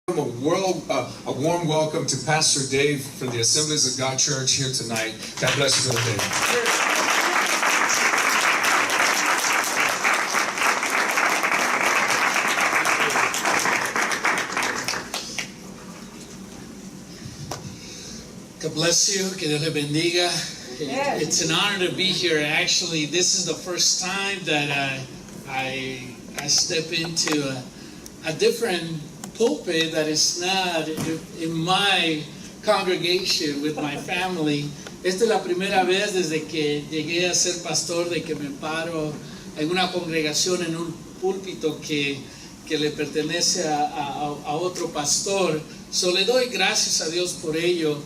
A warm welcome to Pastor Dave from the Assemblies of God Church here tonight. God bless you, Brother Dave. God bless you. Que Dios le bendiga. It's an honor to be here. Actually, this is the first time that I step into a different pulpit that is not in my congregation with my family. Esta es la primera vez desde que llegué a ser pastor de que me paro en una congregación, en un púlpito que le pertenece a otro pastor. So, le doy gracias a Dios por ello.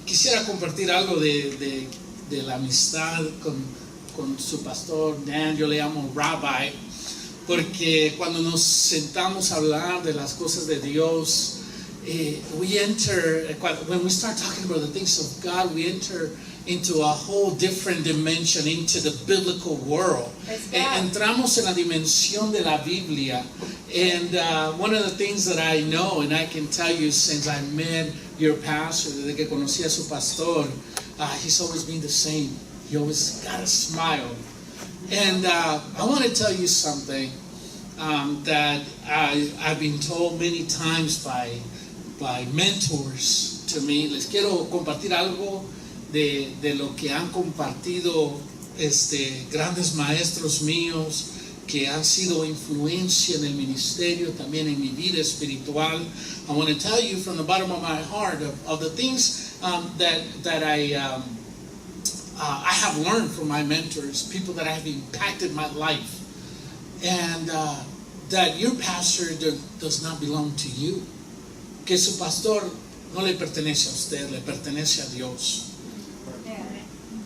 Quisiera compartir algo de la amistad con su pastor Dan. Yo le llamo Rabbi, porque cuando nos sentamos a hablar de las cosas de Dios, when we start talking about the things of God, we enter into a whole different dimension, into the biblical world. Entramos en la dimensión de la Biblia. And one of the things that I know, and I can tell you since I met your pastor, desde que conocí a su pastor, he's always been the same. He always got a smile. And I want to tell you something that I've been told many times by mentors to me. Les quiero compartir algo de lo que han compartido grandes maestros míos que han sido influencia en el ministerio, también en mi vida espiritual. I want to tell you from the bottom of my heart of the things that I have learned from my mentors, people that have impacted my life, and that your pastor does not belong to you. Que su pastor no le pertenece a usted, le pertenece a Dios.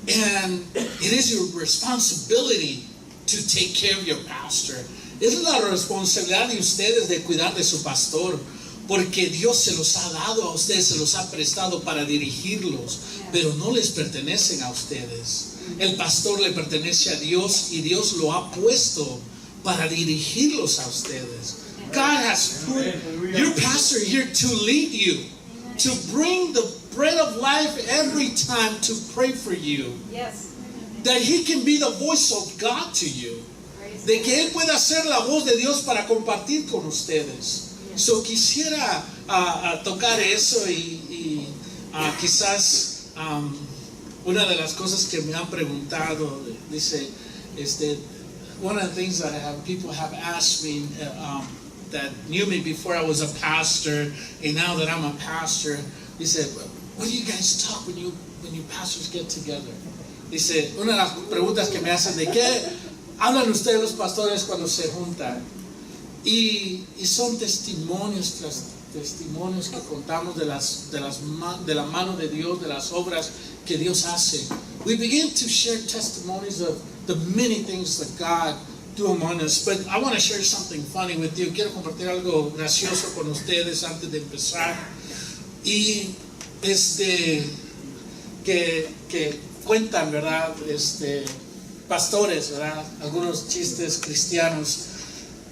And it is your responsibility to take care of your pastor. Es la responsabilidad de ustedes de cuidar de su pastor, porque Dios se los ha dado a ustedes, se los ha prestado para dirigirlos, pero no les pertenecen a ustedes. El pastor le pertenece a Dios y Dios lo ha puesto para dirigirlos a ustedes. God has put your pastor here to lead you, to bring the bread of life every time, to pray for you. Yes. That he can be the voice of God to you. De que él pueda ser la voz de Dios para compartir con ustedes. So quisiera tocar eso y quizás una de las cosas que me han preguntado, dice, one of the things that people have asked me that knew me before I was a pastor and now that I'm a pastor, dice, what do you guys talk when you pastors get together? Dice, una de las preguntas que me hacen, ¿de qué hablan ustedes los pastores cuando se juntan? Y son testimonios tras testimonios que contamos de la mano de Dios, de las obras que Dios hace. We begin to share testimonies of the many things that God do among us. But I want to share something funny with you. Quiero compartir algo gracioso con ustedes antes de empezar. Y que cuentan, ¿verdad? Pastores, ¿verdad? Algunos chistes cristianos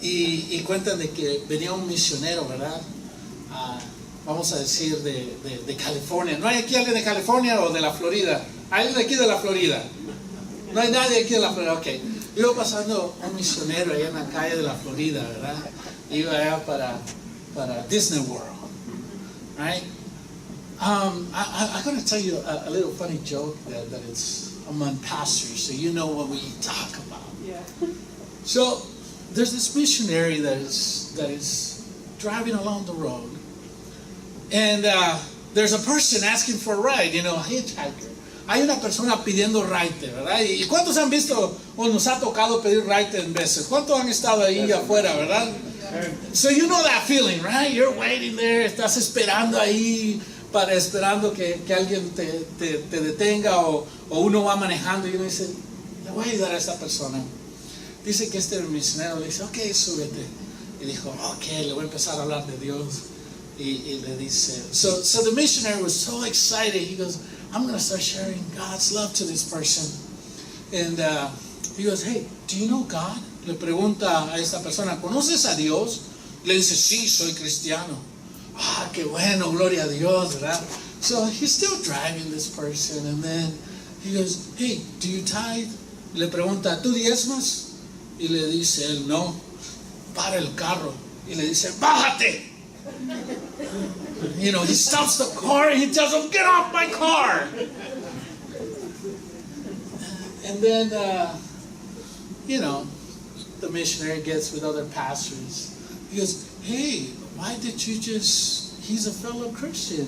y cuentan de que venía un misionero, ¿verdad? Vamos a decir de California. ¿No hay aquí alguien de California o de la Florida? ¿Hay alguien de aquí de la Florida? No hay nadie aquí de la Florida, ok. Iba pasando un misionero allá en la calle de la Florida, ¿verdad? Iba allá para Disney World, right? I'm going to tell you a little funny joke that it's among pastors, so you know what we talk about. Yeah. So there's this missionary that is driving along the road, and there's a person asking for a ride, a hitchhiker. Hay una persona pidiendo raite, ¿verdad? ¿Y cuántos han visto o nos ha tocado pedir raite en veces? ¿Cuántos han estado ahí afuera, verdad? So you know that feeling, right? You're waiting there, estás esperando ahí, esperando que alguien te detenga o uno va manejando y uno dice, le voy a ayudar a esta persona. Dice que misionero le dice, ok, súbete. Y dijo, ok, le voy a empezar a hablar de Dios. Y le dice, so the missionary was so excited. He goes, I'm going to start sharing God's love to this person. And he goes, hey, do you know God? Le pregunta a esta persona, ¿conoces a Dios? Le dice, sí, soy cristiano. Ah, qué bueno, gloria a Dios, ¿verdad? So he's still driving this person, and then he goes, hey, do you tithe? Le pregunta, ¿tú diezmas? Y le dice él, no. Para el carro y le dice, bájate. You know, he stops the car and he tells him, get off my car. And then, you know, the missionary gets with other pastors. He goes, hey, why did you just, he's a fellow Christian.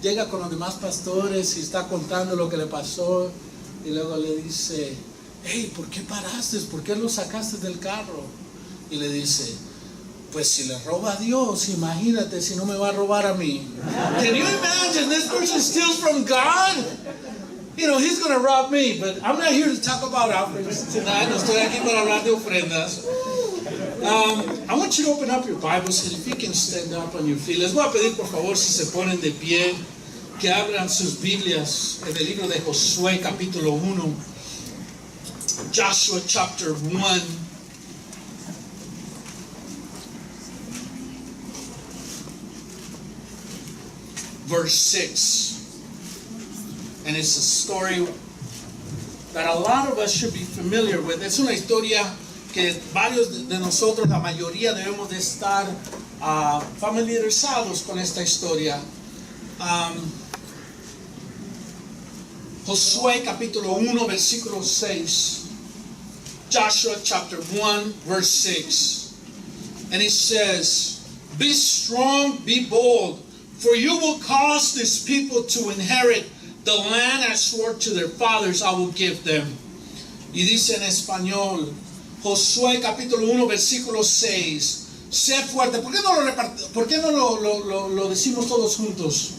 Llega con los demás pastores y está contando lo que le pasó. Y luego le dice, hey, ¿por qué paraste? ¿Por qué lo sacaste del carro? Y le dice, pues si le roba a Dios, imagínate si no me va a robar a mí. Can you imagine this person steals from God? You know, he's going to rob me, but I'm not here to talk about offerings tonight. No estoy aquí para hablar de ofrendas. I want you to open up your Bibles, and if you can stand up on your feet. Les voy a pedir, por favor, si se ponen de pie, que abran sus Biblias en el libro de Josué, capítulo 1. Joshua, chapter 1. Verse 6. And it's a story that a lot of us should be familiar with. Es una historia que varios de nosotros, la mayoría, debemos de estar familiarizados con esta historia. Josué capítulo 1 versículo 6. Joshua chapter 1 verse 6. And it says, be strong, be bold, for you will cause this people to inherit the land I swore to their fathers I will give them. Y dice en español, Josué capítulo 1 versículo 6. Sé fuerte. ¿Por qué no lo decimos todos juntos?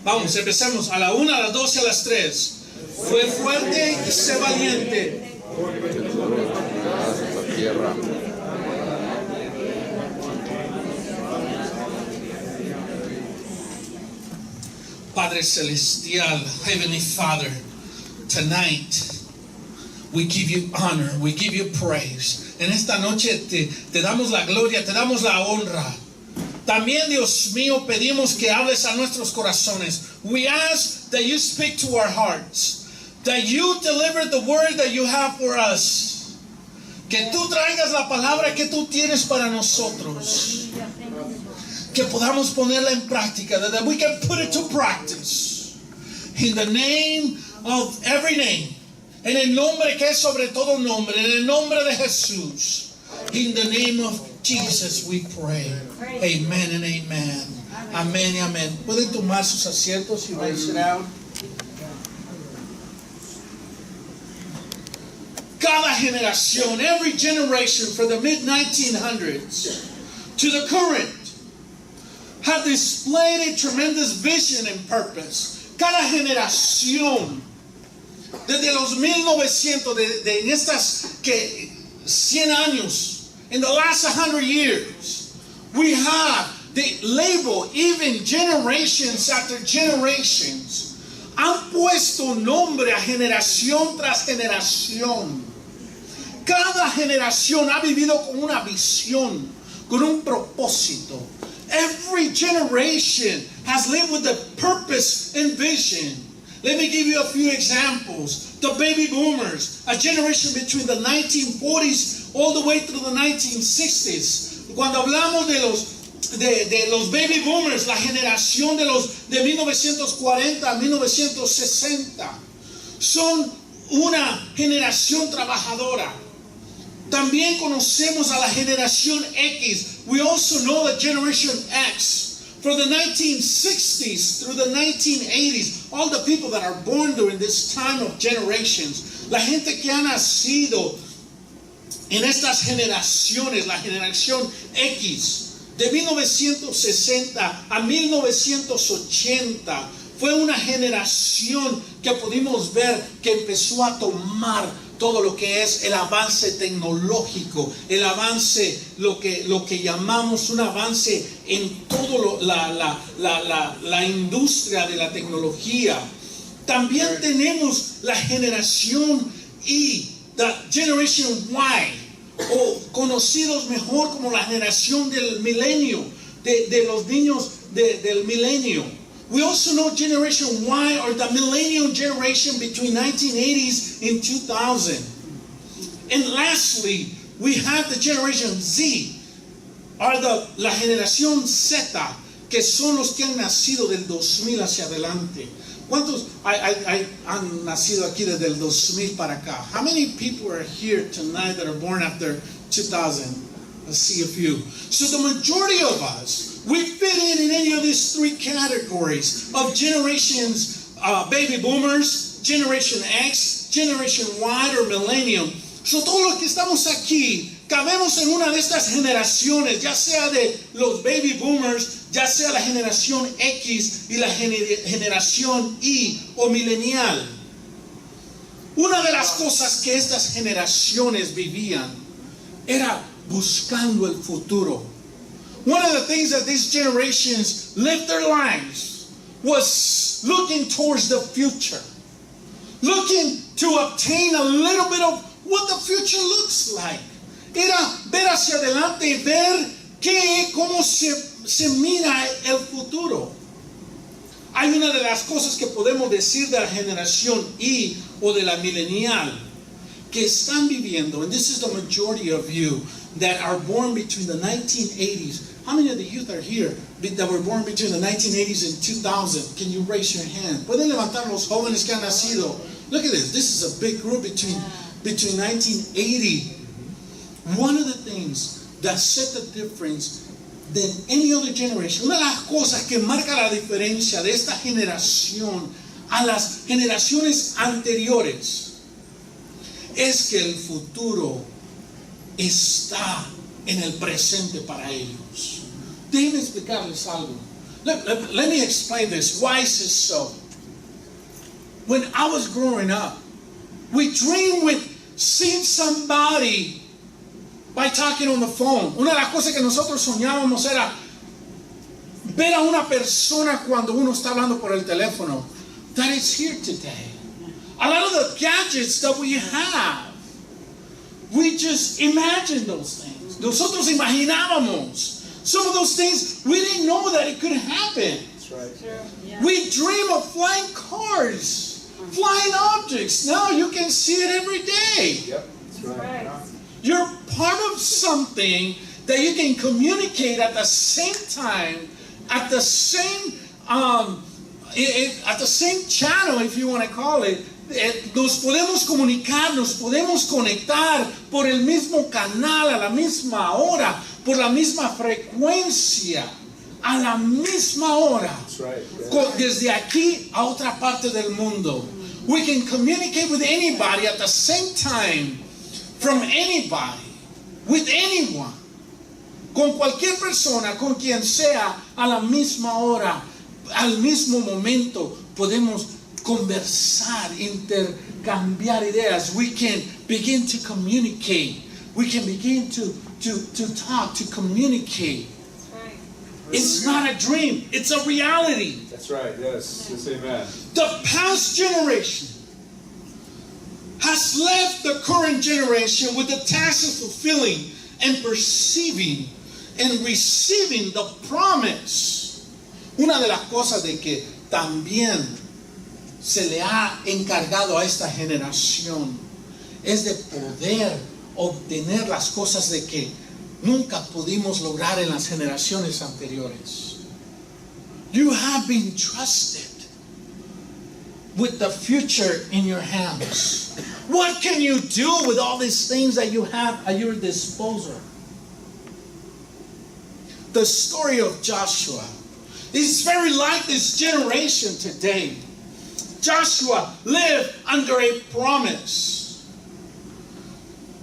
Vamos, empecemos a la 1, a las 2 y a las 3. Fue fuerte y sé valiente. Padre Celestial, Heavenly Father, tonight we give you honor, we give you praise. En esta noche te damos la gloria, te damos la honra. También, Dios mío, pedimos que hables a nuestros corazones. We ask that you speak to our hearts, that you deliver the word that you have for us. Que tú traigas la palabra que tú tienes para nosotros. Que podamos ponerla en práctica, that we can put it to practice. In the name of every name. En el nombre que es sobre todo nombre, en el nombre de Jesús. In the name of Jesus we pray. Amen and amen. Amén y amén. Pueden tomar sus asientos y may sit down. Cada generación, every generation from the mid-1900s to the current, have displayed a tremendous vision and purpose. Cada generación, desde los 1900, de en estas 100 años, in the last 100 years, we have the label, even generations after generations, han puesto nombre a generación tras generación. Cada generación ha vivido con una visión, con un propósito. Every generation has lived with a purpose and vision. Let me give you a few examples. The baby boomers, a generation between the 1940s all the way through the 1960s. Cuando hablamos de los baby boomers, la generación de 1940 a 1960, son una generación trabajadora. También conocemos a la generación X. We also know the generation X. From the 1960s through the 1980s, all the people that are born during this time of generations, la gente que ha nacido en estas generaciones, la generación X, de 1960 a 1980, fue una generación que pudimos ver que empezó a tomar todo lo que es el avance tecnológico, el avance, lo que llamamos un avance en todo la industria de la tecnología. También tenemos la generación Y, the Generation Y, o conocidos mejor como la generación del milenio, de los niños del milenio. We also know Generation Y, or the millennial generation between 1980s and 2000. And lastly, we have the Generation Z, or la generación Z, que son los que han nacido del 2000 hacia adelante. ¿Cuántos han nacido aquí desde el 2000 para acá? How many people are here tonight that are born after 2000? Let's see a few. So the majority of us, we fit in any of these three categories of generations, baby boomers, Generation X, Generation Y, or millennium. So todos los que estamos aquí, cabemos en una de estas generaciones, ya sea de los baby boomers, ya sea la generación X y la generación Y o millennial. Una de las cosas que estas generaciones vivían era buscando el futuro. One of the things that these generations lived their lives was looking towards the future, looking to obtain a little bit of what the future looks like. Era ver hacia adelante y ver cómo se mira el futuro. Hay una de las cosas que podemos decir de la generación Y o de la millennial que están viviendo, and this is the majority of you that are born between the 1980s. How many of the youth are here that were born between the 1980s and 2000? Can you raise your hand? Pueden levantar los jóvenes que han nacido. Look at this. This is a big group between 1980. One of the things that set the difference than any other generation, una de las cosas que marca la diferencia de esta generación a las generaciones anteriores, es que el futuro está en el presente para ellos. Déjenme explicarles algo. Let me explain this. Why is this so? When I was growing up, we dreamed with seeing somebody by talking on the phone. Una de las cosas que nosotros soñábamos era ver a una persona cuando uno está hablando por el teléfono. That is here today. A lot of the gadgets that we have, we just imagine those things. Nosotros imaginábamos. Some of those things, we didn't know that it could happen. That's right. Sure. Yeah. We dream of flying cars, flying objects. Now you can see it every day. Yep. That's right. Right. You're part of something that you can communicate at the same time, at the same channel, if you want to call it. Nos podemos comunicar, nos podemos conectar por el mismo canal, a la misma hora, por la misma frecuencia, a la misma hora. That's right. Yeah. Desde aquí a otra parte del mundo. We can communicate with anybody at the same time, from anybody, with anyone, con cualquier persona, con quien sea, a la misma hora, al mismo momento, podemos conversar, intercambiar ideas. We can begin to communicate. We can begin to talk, to communicate. That's right. It's not a dream, it's a reality. That's right. Yes. Yes. Amen. The past generation has left the current generation with the task of fulfilling and perceiving and receiving the promise. Una de las cosas de que también se le ha encargado a esta generación es de poder obtener las cosas de que nunca pudimos lograr en las generaciones anteriores. You have been trusted with the future in your hands. What can you do with all these things that you have at your disposal? The story of Joshua is very like this generation today. Joshua lived under a promise.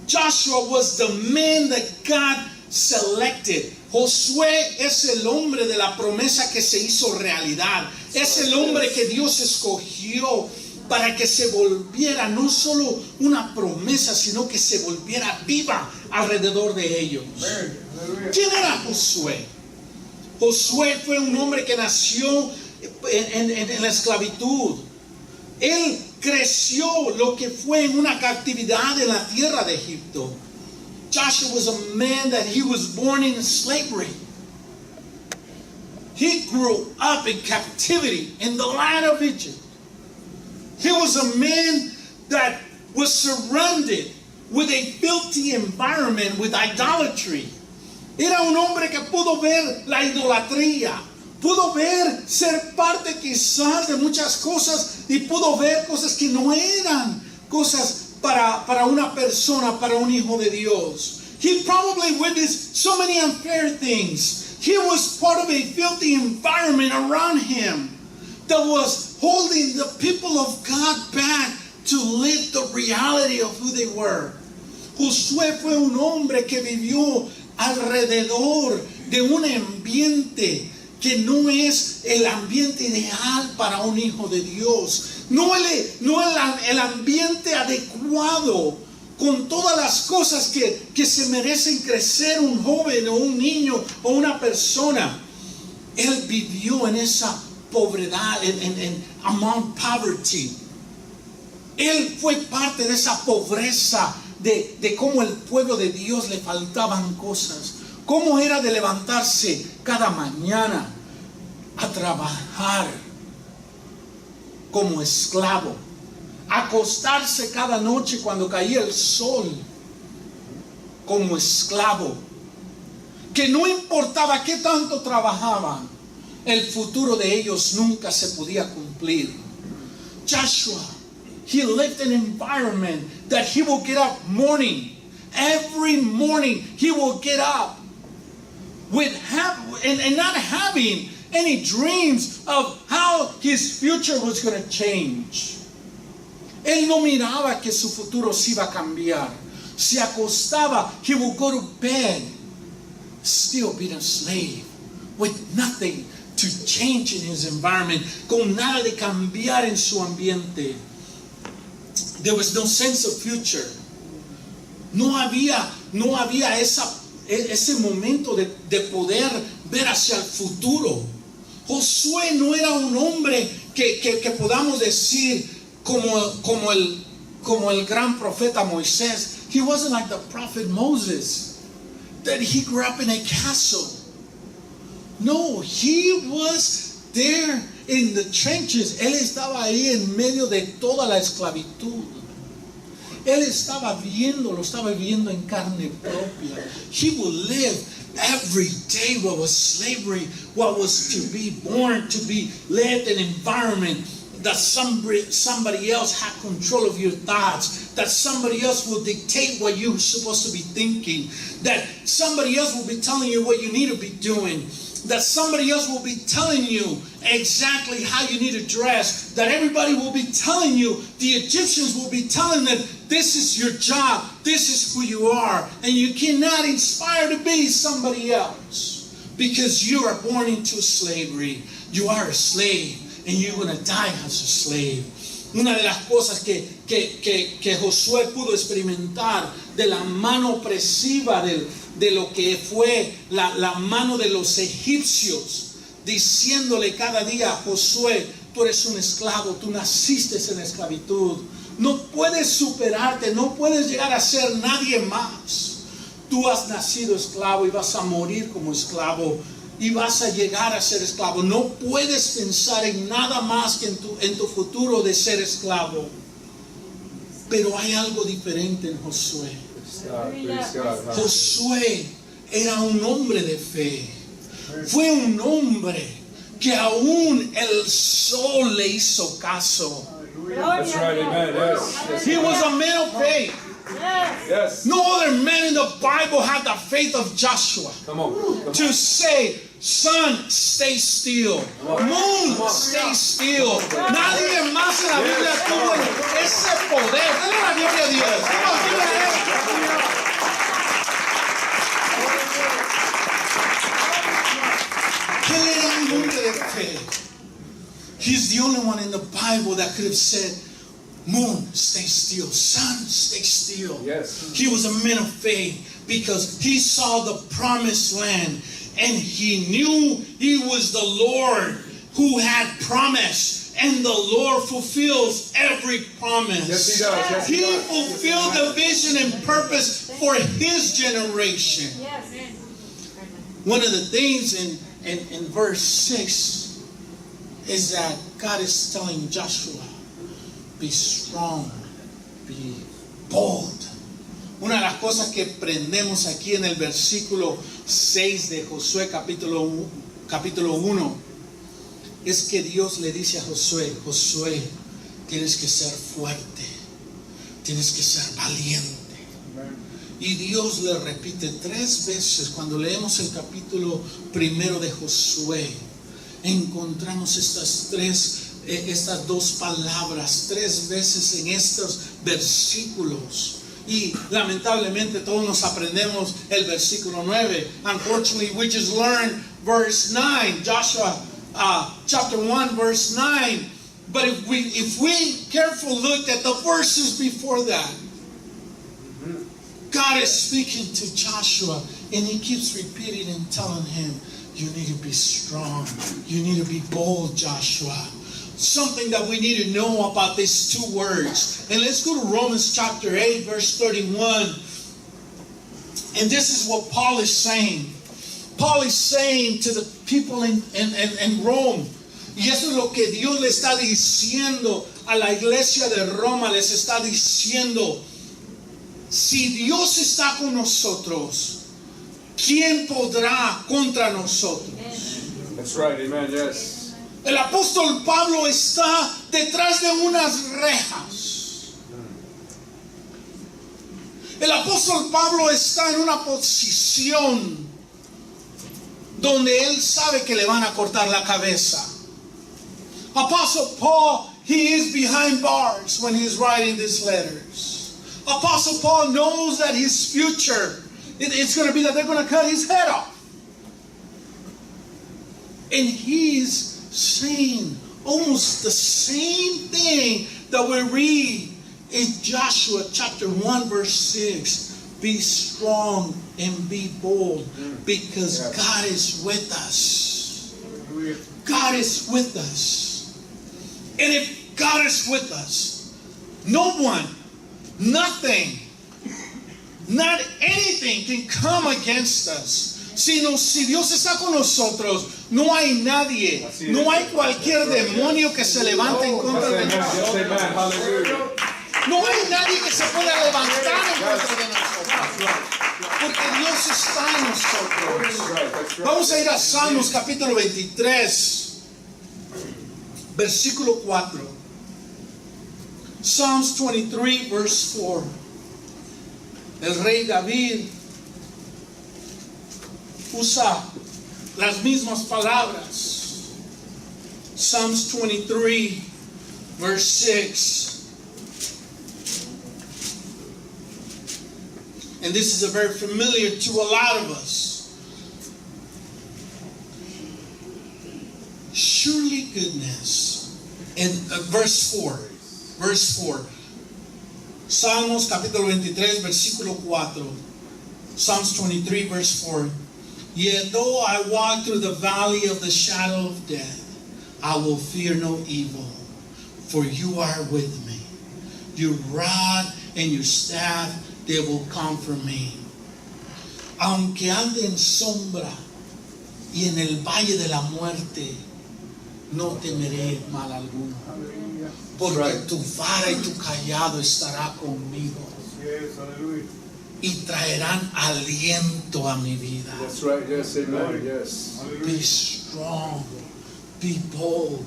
Joshua was the man that God selected. Josué es el hombre de la promesa que se hizo realidad. Es el hombre que Dios escogió para que se volviera no solo una promesa, sino que se volviera viva alrededor de ellos. ¿Quién era Josué? Josué fue un hombre que nació en la esclavitud. Él creció lo que fue en una captividad en la tierra de Egipto. Joshua was a man that he was born in slavery. He grew up in captivity in the land of Egypt. He was a man that was surrounded with a filthy environment, with idolatry. Era un hombre que pudo ver la idolatría, pudo ver ser parte quizás de muchas cosas y pudo ver cosas que no eran cosas para una persona, para un hijo de Dios. He probably witnessed so many unfair things. He was part of a filthy environment around him that was holding the people of God back to live the reality of who they were. Josué fue un hombre que vivió alrededor de un ambiente que no es el ambiente ideal para un hijo de Dios. No el ambiente adecuado con todas las cosas que se merecen crecer un joven o un niño o una persona. Él vivió en esa pobreza, among poverty. Él fue parte de esa pobreza de cómo el pueblo de Dios le faltaban cosas. Cómo era de levantarse cada mañana a trabajar como esclavo. Acostarse cada noche cuando caía el sol como esclavo. Que no importaba qué tanto trabajaban, el futuro de ellos nunca se podía cumplir. Joshua, he lived in an environment that he will get up morning. Every morning he will get up and not having any dreams of how his future was going to change. Él no miraba que su futuro se iba a cambiar. Se acostaba, he will go to bed, still being a slave, with nothing to change in his environment, con nada de cambiar en su ambiente. There was no sense of future. No había ese momento de poder ver hacia el futuro. Josué no era un hombre que podamos decir como el gran profeta Moisés. He wasn't like the prophet Moses, that he grew up in a castle. No, he was there in the trenches. Él estaba ahí en medio de toda la esclavitud. Él estaba viviendo en carne propia. He would live every day what was slavery, what was to be born, to be lived in an environment that somebody else had control of your thoughts, that somebody else will dictate what you're supposed to be thinking, that somebody else will be telling you what you need to be doing, that somebody else will be telling you exactly how you need to dress, that everybody will be telling you, the Egyptians will be telling them, this is your job, this is who you are, and you cannot inspire to be somebody else because you are born into slavery. You are a slave and you're going to die as a slave. Una de las cosas que Josué pudo experimentar de la mano opresiva de lo que fue la mano de los egipcios, diciéndole cada día: Josué, tú eres un esclavo, tú naciste en esclavitud, no puedes superarte, no puedes llegar a ser nadie más. Tú has nacido esclavo y vas a morir como esclavo y vas a llegar a ser esclavo. No puedes pensar en nada más que en tu futuro de ser esclavo. Pero hay algo diferente en Josué. Josué era un hombre de fe. Fue un hombre que aún el sol le hizo caso. That's right, amen. Yes. He was a man of faith. Yes. No other man in the Bible had the faith of Joshua Come on. to say, sun, stay still. Moon, stay still. Nadie más en la Biblia tuvo ese poder. Dale la gloria a Dios. Vamos, dile a Él. Él era un hombre de fe. He's the only one in the Bible that could have said, moon, stay still. Sun, stay still. Yes. He was a man of faith because he saw the promised land and he knew he was the Lord who had promised. And the Lord fulfills every promise. Yes, He does. Yes, He He does. fulfilled the vision and purpose for His generation. One of the things in verse 6 is that God is telling Joshua, be strong, be bold. Una de las cosas que aprendemos aquí en el versículo 6 de Josué capítulo 1 es que Dios le dice a Josué, Josué, tienes que ser fuerte, tienes que ser valiente. Y Dios le repite 3 veces. Cuando leemos el capítulo 1 de Josué, encontramos estas 2 palabras 3 veces en estos versículos. Y lamentablemente todos nos aprendemos el versículo 9. Unfortunately, we just learned verse 9, Joshua chapter 1 verse 9. But if we carefully look at the verses before that, God is speaking to Joshua, and He keeps repeating and telling him, you need to be strong. You need to be bold, Joshua. Something that we need to know about these 2 words. And let's go to Romans chapter 8, verse 31. And this is what Paul is saying. Paul is saying to the people in Rome, y eso es lo que Dios le está diciendo a la iglesia de Roma, les está diciendo, si Dios está con nosotros, ¿quién podrá contra nosotros? That's right. Amen. Yes. El apóstol Pablo está detrás de unas rejas. El apóstol Pablo está en una posición donde él sabe que le van a cortar la cabeza. Apostle Paul, he is behind bars when he's writing these letters. Apostle Paul knows that his future, it's going to be that they're going to cut his head off. And he's saying almost the same thing that we read in Joshua chapter 1 verse 6. Be strong and be bold because God is with us. God is with us. And if God is with us, no one, nothing, not anything can come against us. Si Dios está con nosotros, no hay nadie, no hay cualquier demonio que se levante en contra de nosotros. No hay nadie que se pueda levantar en contra de nosotros. Porque Dios está en nosotros. Vamos a ir a Salmos capítulo 23, versículo 4. Psalms 23, verse 4. El rey David usa las mismas palabras. Psalms 23, verse 6. And this is a very familiar to a lot of us. Surely goodness. And verse 4. Verse 4. Salmos capítulo 23, versículo 4. Psalms 23, verse 4. Yet though I walk through the valley of the shadow of death, I will fear no evil, for you are with me. Your rod and your staff, they will comfort me. Aunque ande en sombra y en el valle de la muerte, no temeré mal alguno. Porque tu vara y tu callado estará conmigo. Y traerán aliento a mi vida. That's right. Yes. Amen. Yes. Be strong. Be bold.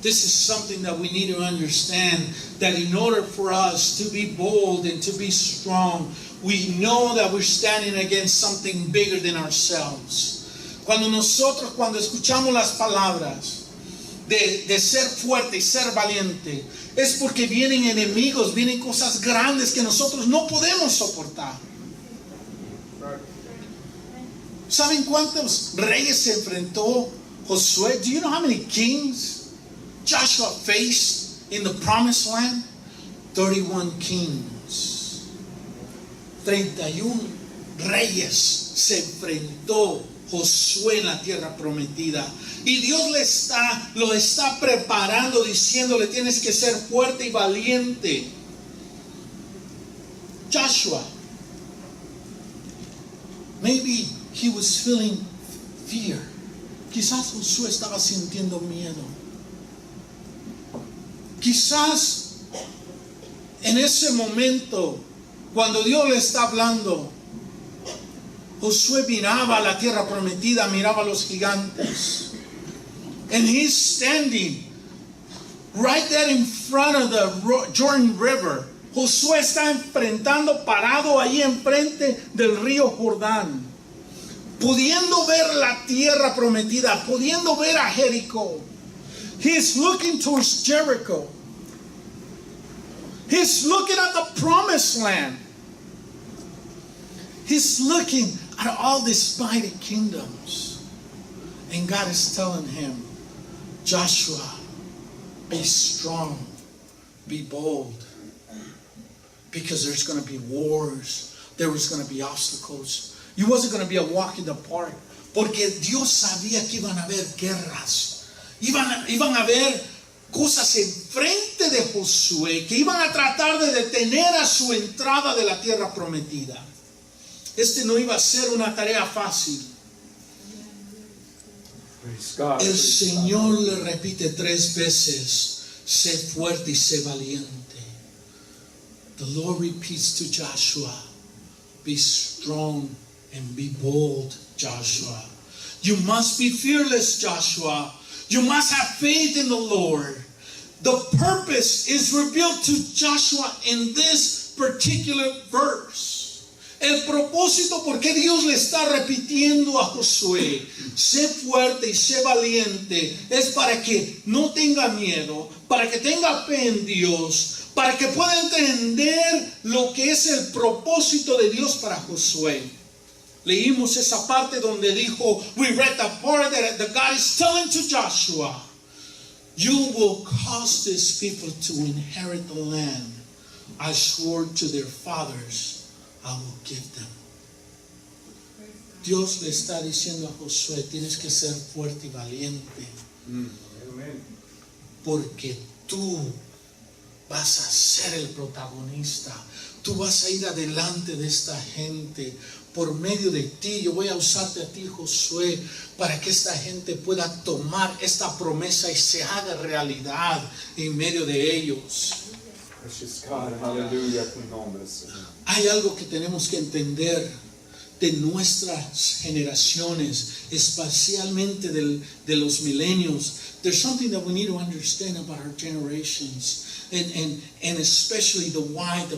This is something that we need to understand, that in order for us to be bold and to be strong, we know that we're standing against something bigger than ourselves. Cuando escuchamos las palabras de ser fuerte y ser valiente, es porque vienen enemigos, vienen cosas grandes que nosotros no podemos soportar. ¿Saben cuántos reyes se enfrentó Josué? Do you know how many kings Joshua faced in the promised land? 31 kings. 31 reyes se enfrentó Josué en la tierra prometida. Y Dios lo está preparando, diciéndole, tienes que ser fuerte y valiente. Joshua, maybe he was feeling fear. Quizás Josué estaba sintiendo miedo. Quizás en ese momento, cuando Dios le está hablando, Josué miraba la tierra prometida, miraba a los gigantes. And he's standing right there in front of the Jordan River. Josué está enfrentando, parado ahí enfrente del río Jordán, pudiendo ver la tierra prometida, pudiendo ver a Jericó. He's looking towards Jericho. He's looking at the promised land. He's looking at all these mighty kingdoms. And God is telling him, Joshua, be strong, be bold. Because there's going to be wars. There was going to be obstacles. It wasn't going to be a walk in the park. Porque Dios sabía que iban a haber guerras. Iban a haber cosas enfrente de Josué que iban a tratar de detener a su entrada de la tierra prometida. No iba a ser una tarea fácil. El Señor le repite 3 veces, sé fuerte y sé valiente. The Lord repeats to Joshua, be strong and be bold, Joshua. You must be fearless, Joshua. You must have faith in the Lord. The purpose is revealed to Joshua in this particular verse. El propósito, porque Dios le está repitiendo a Josué, sé fuerte y sé valiente, es para que no tenga miedo, para que tenga fe en Dios, para que pueda entender lo que es el propósito de Dios para Josué. Leímos esa parte donde dijo, we read the part that God is telling to Joshua, you will cause these people to inherit the land I swore to their fathers I will give them. Dios le está diciendo a Josué, tienes que ser fuerte y valiente. Porque tú vas a ser el protagonista. Tú vas a ir adelante de esta gente. Por medio de ti, yo voy a usarte a ti, Josué, para que esta gente pueda tomar esta promesa y se haga realidad en medio de ellos. Hay algo que tenemos que entender de nuestras generaciones, especialmente de los milenios. There's something that we need to understand about our generations, and especially the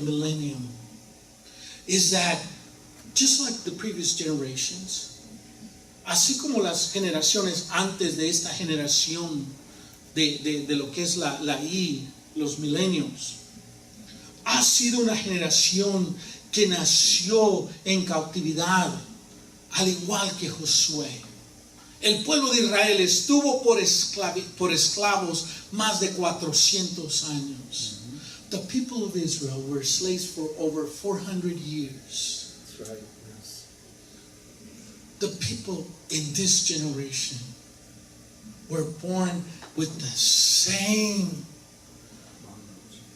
millennium, is that just like the previous generations, así como las generaciones antes de esta generación de lo que es la los milenios, ha sido una generación que nació en cautividad, al igual que Josué. El pueblo de Israel estuvo por esclavos más de 400 años. The people of Israel were slaves for over 400 years. That's right. Yes. The people in this generation were born with the same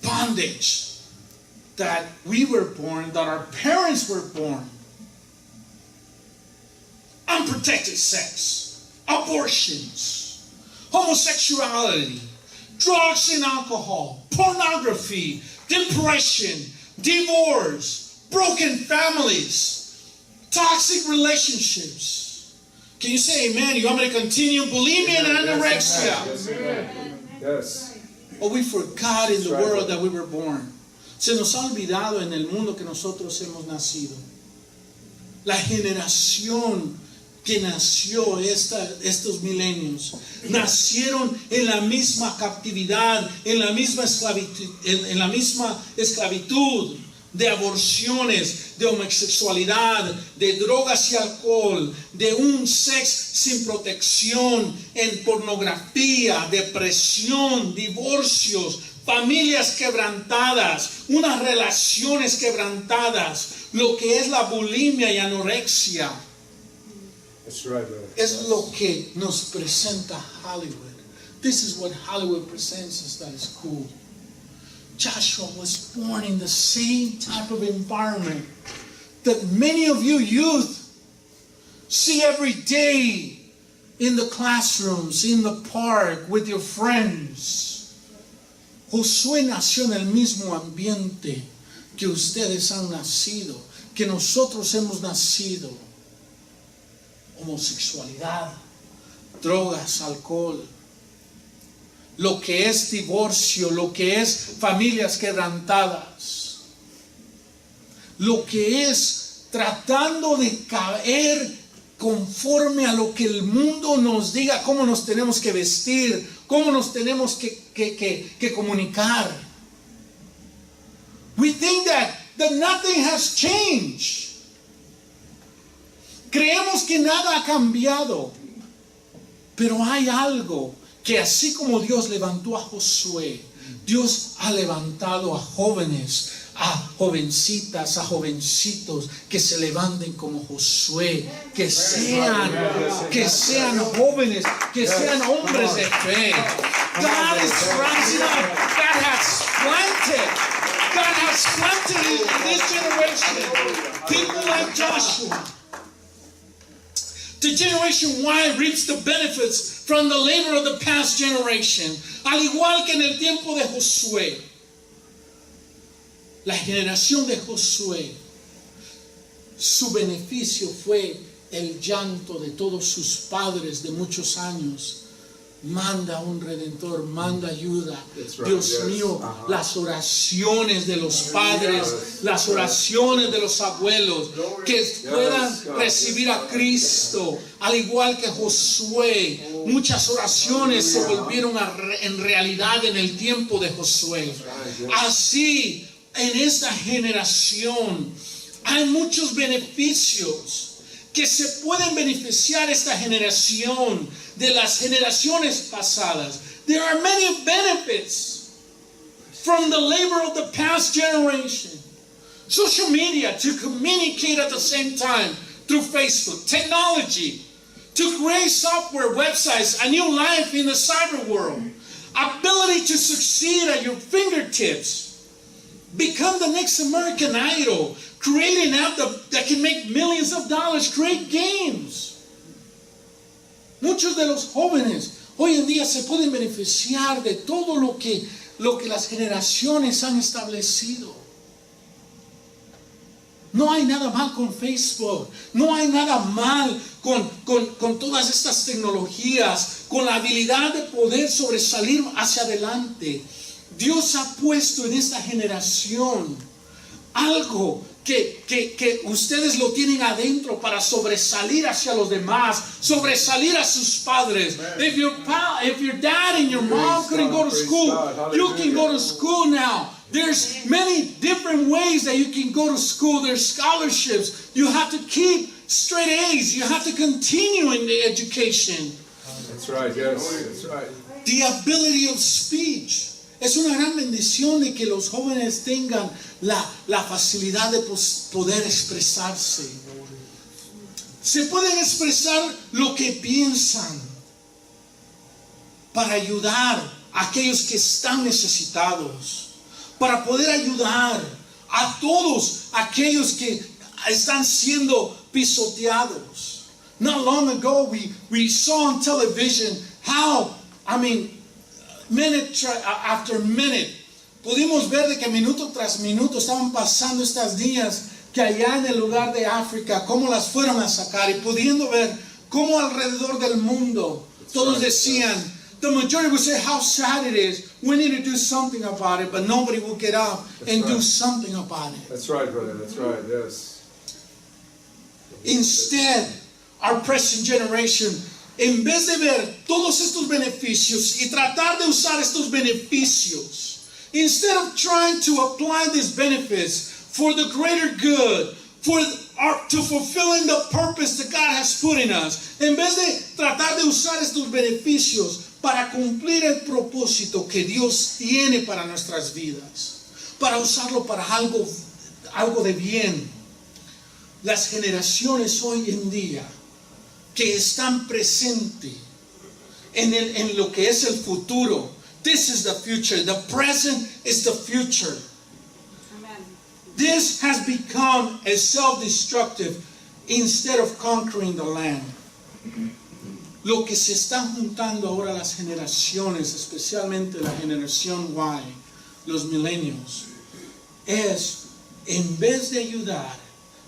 bondage that we were born, that our parents were born. Unprotected sex, abortions, homosexuality, drugs and alcohol, pornography, depression, divorce, broken families, toxic relationships. Can you say amen? You want me to continue? Bulimia and anorexia. Yes, amen. Yes. Oh, we forgot in the world that we were born. Se nos ha olvidado en el mundo que nosotros hemos nacido. La generación que nació estos milenios nacieron en la misma captividad, en la misma esclavitud de aborciones, de homosexualidad, de drogas y alcohol, de un sexo sin protección, en pornografía, depresión, divorcios, familias quebrantadas, unas relaciones quebrantadas, lo que es la bulimia y anorexia. That's right, brother. Es lo que nos presenta Hollywood. This is what Hollywood presents us that is cool. Joshua was born in the same type of environment that many of you youth see every day in the classrooms, in the park, with your friends. Josué nació en el mismo ambiente que ustedes han nacido, que nosotros hemos nacido. Homosexualidad, drogas, alcohol, lo que es divorcio, lo que es familias quebrantadas, lo que es tratando de caer conforme a lo que el mundo nos diga, cómo nos tenemos que vestir, cómo nos tenemos que comunicar. We think that nothing has changed. Creemos que nada ha cambiado, pero hay algo que así como Dios levantó a Josué, Dios ha levantado a jóvenes, a jovencitas, a jovencitos que se levanten como Josué, que sean jóvenes, que sean hombres de fe. God is rising up. God has planted in this generation people like Joshua. The generation Y reaps the benefits from the labor of the past generation. Al igual que en el tiempo de Josué. La generación de Josué, su beneficio fue el llanto de todos sus padres de muchos años. Manda un redentor, manda ayuda. Right, Dios yes. mío, las oraciones de los padres, las oraciones de los abuelos, que puedan recibir a Cristo, al igual que Josué. Muchas oraciones se volvieron en realidad en el tiempo de Josué. Así, en esta generación hay muchos beneficios que se pueden beneficiar esta generación de las generaciones pasadas. There are many benefits from the labor of the past generation. Social media to communicate at the same time through Facebook, technology to create software, websites, a new life in the cyber world, ability to succeed at your fingertips. Become the next American Idol. Create an app that can make millions of dollars. Create games. Muchos de los jóvenes hoy en día se pueden beneficiar de todo lo que las generaciones han establecido. No hay nada mal con Facebook. No hay nada mal con todas estas tecnologías, con la habilidad de poder sobresalir hacia adelante. Dios ha puesto en esta generación algo que ustedes lo tienen adentro para sobresalir hacia los demás, sobresalir a sus padres. If your dad and your mom couldn't go to school, you can go to school now. There's many different ways that you can go to school. There's scholarships. You have to keep straight A's. You have to continue in the education. That's right, yes, that's right. The ability of speech. Es una gran bendición de que los jóvenes tengan la facilidad de poder expresarse. Se pueden expresar lo que piensan para ayudar a aquellos que están necesitados, para poder ayudar a todos aquellos que están siendo pisoteados. Not long ago we saw on television how, minute after minute, pudimos ver de que minuto tras minuto estaban pasando estas niñas que allá en el lugar de África, cómo las fueron a sacar, y pudiendo ver cómo alrededor del mundo todos decían, the majority would say how sad it is, we need to do something about it, but nobody will get up and do something about it. That's right, brother, that's right, yes. Instead, our present generation, en vez de ver todos estos beneficios y tratar de usar estos beneficios, instead of trying to apply these benefits for the greater good, to fulfilling the purpose that God has put in us, en vez de tratar de usar estos beneficios para cumplir el propósito que Dios tiene para nuestras vidas, para usarlo para algo de bien, las generaciones hoy en día que están presentes en lo que es el futuro. This is the future. The present is the future. Amen. This has become a self-destructive instead of conquering the land. Lo que se están juntando ahora las generaciones, especialmente la generación Y, los millennials, es en vez de ayudar,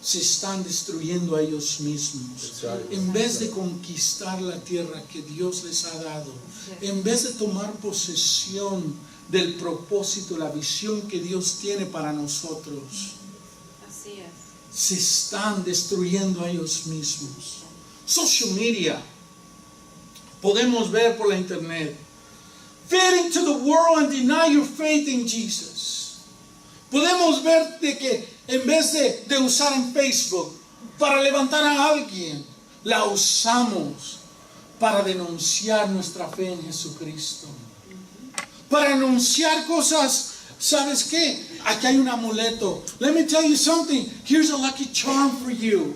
se están destruyendo a ellos mismos. That's right. En vez de conquistar la tierra que Dios les ha dado, en vez de tomar posesión del propósito, la visión que Dios tiene para nosotros, Así es. se están destruyendo a ellos mismos. Social media, podemos ver por la internet. Fit into the world and deny your faith in Jesus. Podemos ver de que en vez de usar en Facebook para levantar a alguien, la usamos para denunciar nuestra fe en Jesucristo. Para anunciar cosas. ¿Sabes qué? Aquí hay un amuleto. Let me tell you something. Here's a lucky charm for you.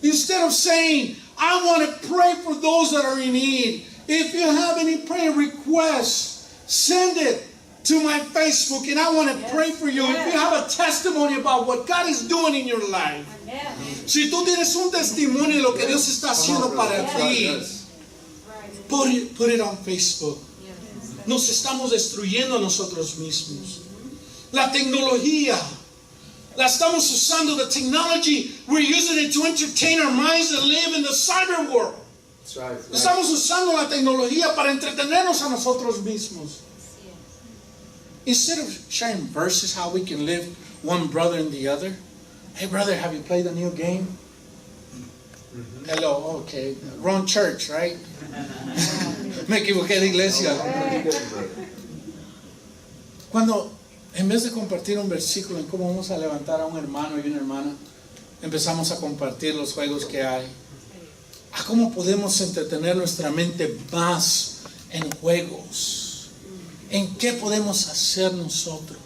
Instead of saying, I want to pray for those that are in need. If you have any prayer requests, send it to my Facebook and I want to pray for you. If you have a testimony about what God is doing in your life. Amen. Si tú tienes un testimonio de lo que Dios está haciendo para That's right, ti, yes. Right. put it on Facebook. Yes. Nos estamos destruyendo a nosotros mismos. La tecnología, la estamos usando. The technology, we're using it to entertain our minds and live in the cyber world. That's right. Right. Estamos usando la tecnología para entretenernos a nosotros mismos. Así es. Instead of sharing verses how we can live one brother and the other. Hey brother, have you played the new game? Hello, okay. Wrong church, right? Me equivoqué de iglesia. Cuando en vez de compartir un versículo en cómo vamos a levantar a un hermano y una hermana, empezamos a compartir los juegos que hay. A cómo podemos entretener nuestra mente más en juegos. ¿En qué podemos hacer nosotros?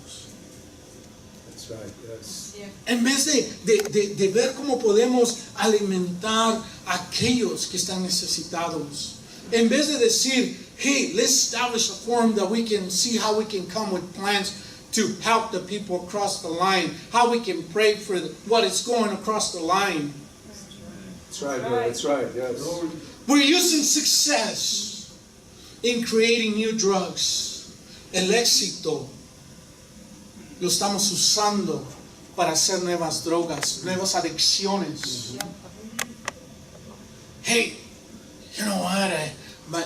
That's right, yes. Así es. En vez de ver cómo podemos alimentar a aquellos que están necesitados. En vez de decir, hey, let's establish a forum that we can see how we can come with plans to help the people across the line. How we can pray for what is going across the line. That's right, brother. That's right, yes. We're using success in creating new drugs. El éxito lo estamos usando para hacer nuevas drogas, nuevas adicciones. Hey, you know what?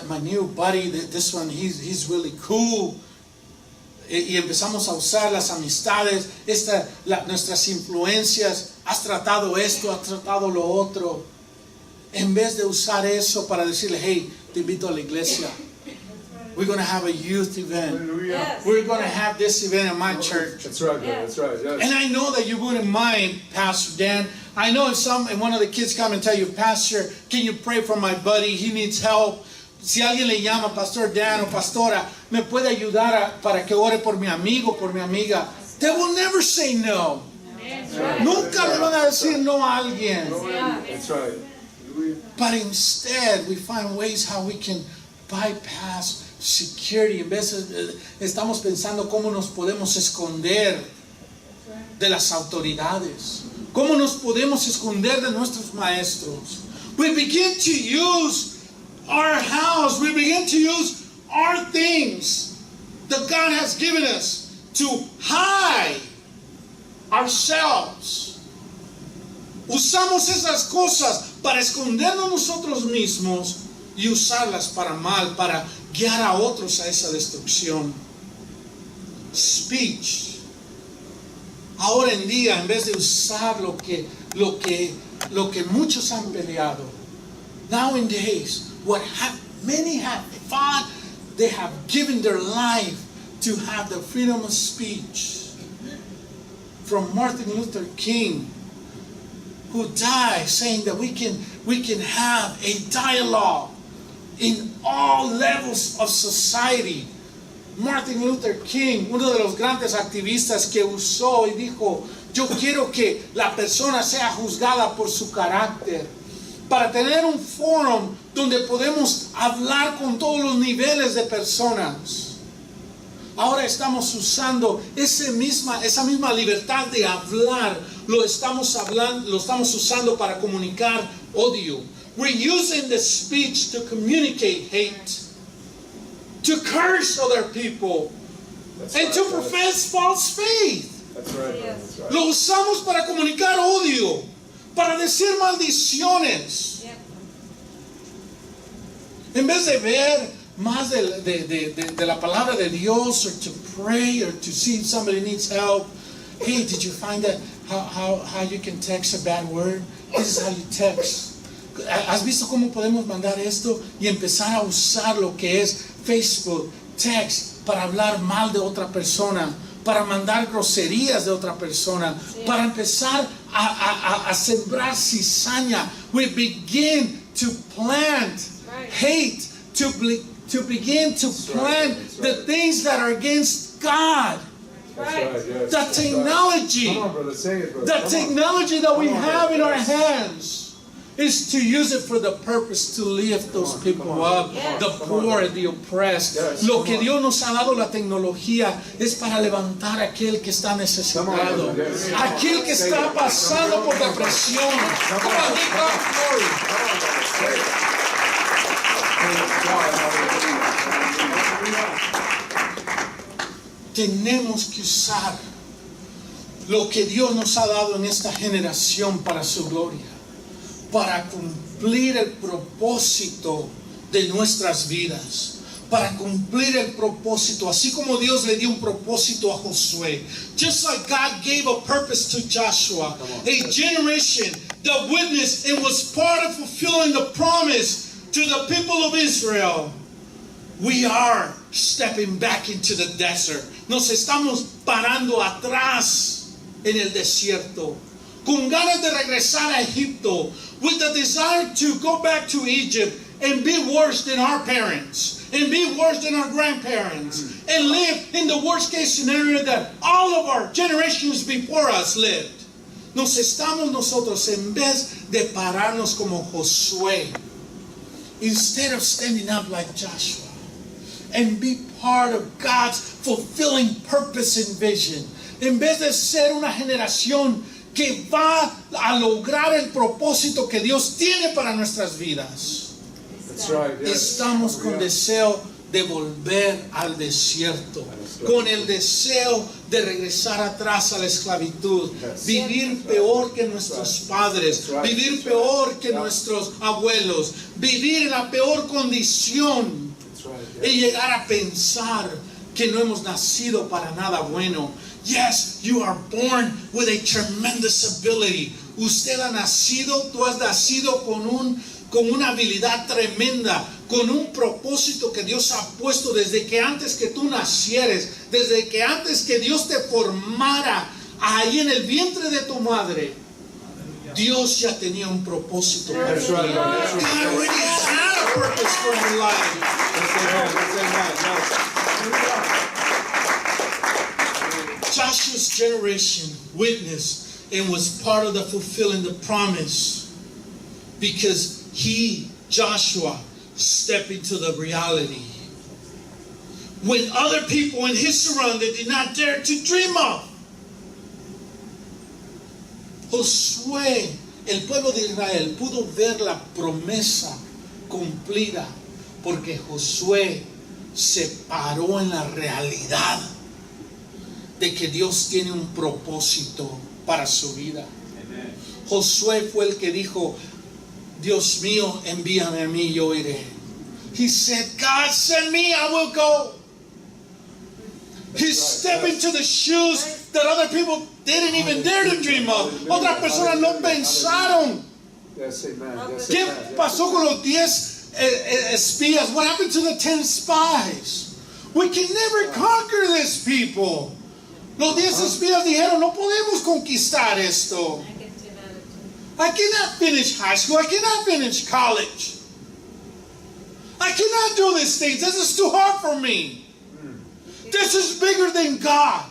My new buddy, this one, he's really cool. Y empezamos a usar las amistades, nuestras influencias. Has tratado esto, has tratado lo otro. En vez de usar eso para decirle, hey, te invito a la iglesia. We're going to have a youth event. Hallelujah. Yes. We're going to have this event in my church. That's right, brother. That's right, yes. And I know that you wouldn't mind, Pastor Dan. I know if one of the kids come and tell you, Pastor, can you pray for my buddy? He needs help. Si alguien le llama Pastor Dan o Pastora, ¿me puede ayudar para que ore por mi amigo, por mi amiga? They will never say no. Nunca le van a decir no a alguien. That's right. Hallelujah. But instead, we find ways how we can bypass security. En vez estamos pensando cómo nos podemos esconder de las autoridades. Cómo nos podemos esconder de nuestros maestros. We begin to use our house. We begin to use our things that God has given us to hide ourselves. Usamos esas cosas para escondernos nosotros mismos y usarlas para mal, para guiar a otros a esa destrucción. Speech. Ahora en día, en vez de usar lo que muchos han peleado, nowadays, many have fought, they have given their life to have the freedom of speech. From Martin Luther King, who died saying that we can have a dialogue in all levels of society. Martin Luther King, uno de los grandes activistas que usó y dijo, yo quiero que la persona sea juzgada por su carácter. para tener un foro donde podemos hablar con todos los niveles de personas. Ahora estamos usando esa misma libertad de hablar, lo estamos usando para comunicar odio. We're using the speech to communicate hate, to curse other people, That's and right, to yes. profess false faith. That's right, brother. That's right. Lo usamos para comunicar odio, para decir maldiciones. Yep. En vez de ver más de la palabra de Dios, or to pray, or to see if somebody needs help. Hey, did you find that how you can text a bad word? This is how you text. ¿Has visto cómo podemos mandar esto y empezar a usar lo que es Facebook, text, para hablar mal de otra persona, para mandar groserías de otra persona, para empezar a sembrar cizaña? We begin to plant hate, to begin to plant the things that are against God. That's right, yes. The That's right. technology, Come on, brother, say it, brother. the Come on. technology that we Come on, have in our yes. hands is to use it for the purpose to lift those Come on, people come on. up, Yes. the Come poor on. and the oppressed. Yes, Lo come que on. Dios nos ha dado la tecnología es para levantar a aquel que está necesitado, Come on, brother, yes. aquel que Say está it. pasando por depresión. Come on, give God glory. Come on, brother, say it. Praise God, hallelujah. Tenemos que usar lo que Dios nos ha dado en esta generación para su gloria, para cumplir el propósito de nuestras vidas, para cumplir el propósito, así como Dios le dio un propósito a Josué. Just like God gave a purpose to Joshua, a generation that witnessed and was part of fulfilling the promise to the people of Israel. We are stepping back into the desert. Nos estamos parando atrás en el desierto, con ganas de regresar a Egipto, with the desire to go back to Egypt and be worse than our parents, and be worse than our grandparents, and live in the worst case scenario that all of our generations before us lived. Nos estamos nosotros, en vez de pararnos como Josué, instead of standing up like Joshua, and be part of God's fulfilling purpose and vision. En vez de ser una generación que va a lograr el propósito que Dios tiene para nuestras vidas, That's right, yes. estamos con deseo de volver al desierto, con el deseo de regresar atrás a la esclavitud, vivir peor que nuestros padres, vivir peor que nuestros abuelos, vivir en la peor condición That's right, y yes. llegar a pensar que no hemos nacido para nada bueno. Yes, you are born with a tremendous ability. Usted ha nacido, tú has nacido con una habilidad tremenda, con un propósito que Dios ha puesto desde que antes que tú nacieres, desde que antes que Dios te formara ahí en el vientre de tu madre. Dios ya tenía un propósito para That's ti. right, brother. God That's right. already had a purpose for your life. That's amen. That's amen. Yes. Joshua's generation witnessed and was part of the fulfilling the promise because Joshua, stepped into the reality when other people in his surrounding did not dare to dream of. Josué, el pueblo de Israel, pudo ver la promesa cumplida porque Josué se paró en la realidad de que Dios tiene un propósito para su vida. Josué fue el que dijo, Dios mío, envíame a mí, yo iré. He said, God, send me, I will go. He stepped into the shoes that other people didn't even dare to dream of. Otras personas no pensaron. Yes, amen. Yes, ¿Qué amen. pasó con los 10 espías? What happened to the 10 spies? We can never conquer this people. Los 10 espías dijeron, no podemos conquistar esto. I cannot finish high school. I cannot finish college. I cannot do these things. This is too hard for me. This is bigger than God.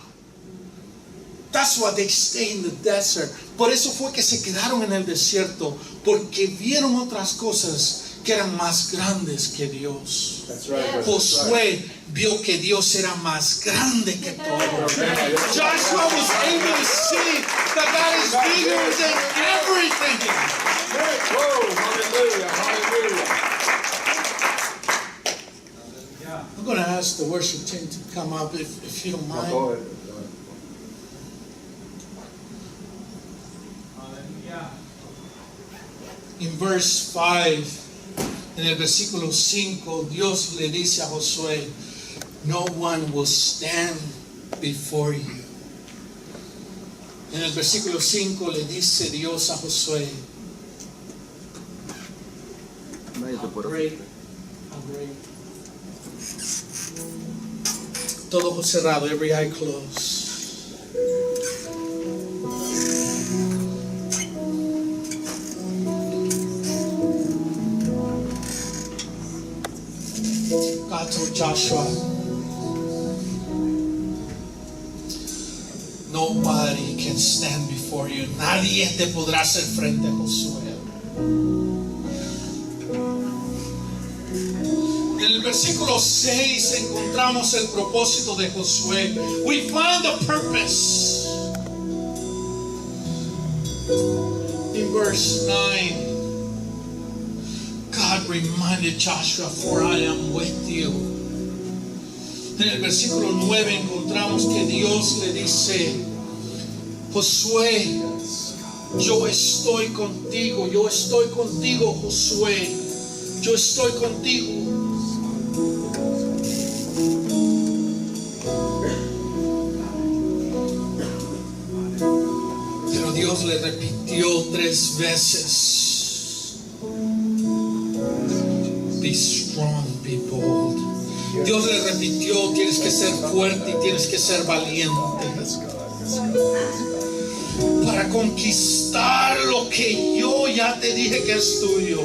That's why they stay in the desert. Por eso fue que se quedaron en el desierto, porque vieron otras cosas que eran más grandes que Dios. That's right. brother. Josué vio que Dios era más grande que todo. Joshua was able to see that God is bigger than everything. Whoa, hallelujah, hallelujah. I'm going to ask the worship team to come up if you don't mind. Go ahead. In verse 5, en el versículo 5, Dios le dice a Josué, no one will stand before you. En el versículo 5 le dice Dios a Josué, how great. Todo ojo cerrado, every eye closed. God told Joshua, nobody can stand before you. Nadie te podrá hacer frente, Josué. En el versículo 6 encontramos el propósito de Josué. We find the purpose. In verse 9, God reminded Joshua, for I am with you. En el versículo 9 encontramos que Dios le dice, Josué, yo estoy contigo, Josué, yo estoy contigo. Pero Dios le repitió 3 veces. Be strong, be bold. Dios le repitió, tienes que ser fuerte y tienes que ser valiente para conquistar lo que yo ya te dije que es tuyo.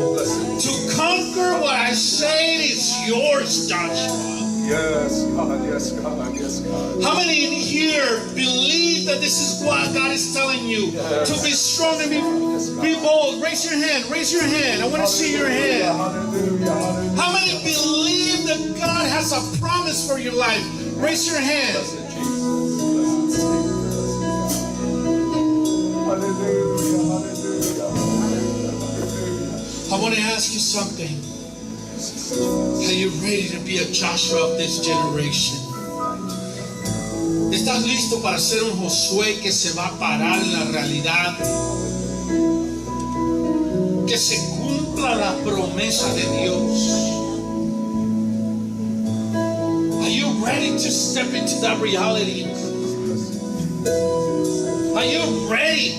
To conquer what I said is yours, Joshua. Yes, God, yes, God, yes, God. How many in here believe that this is what God is telling you? Yes. To be strong and be bold. Raise your hand, raise your hand. I want to see your hand. Hallelujah, hallelujah. How many believe that God has a promise for your life? Raise your hand. Blessed Jesus. Hallelujah, hallelujah, hallelujah. I want to ask you something. Are you ready to be a Joshua of this generation? ¿Estás listo para ser un Josué que se va a parar en la realidad? Que se cumpla la promesa de Dios. Are you ready to step into that reality? Are you ready?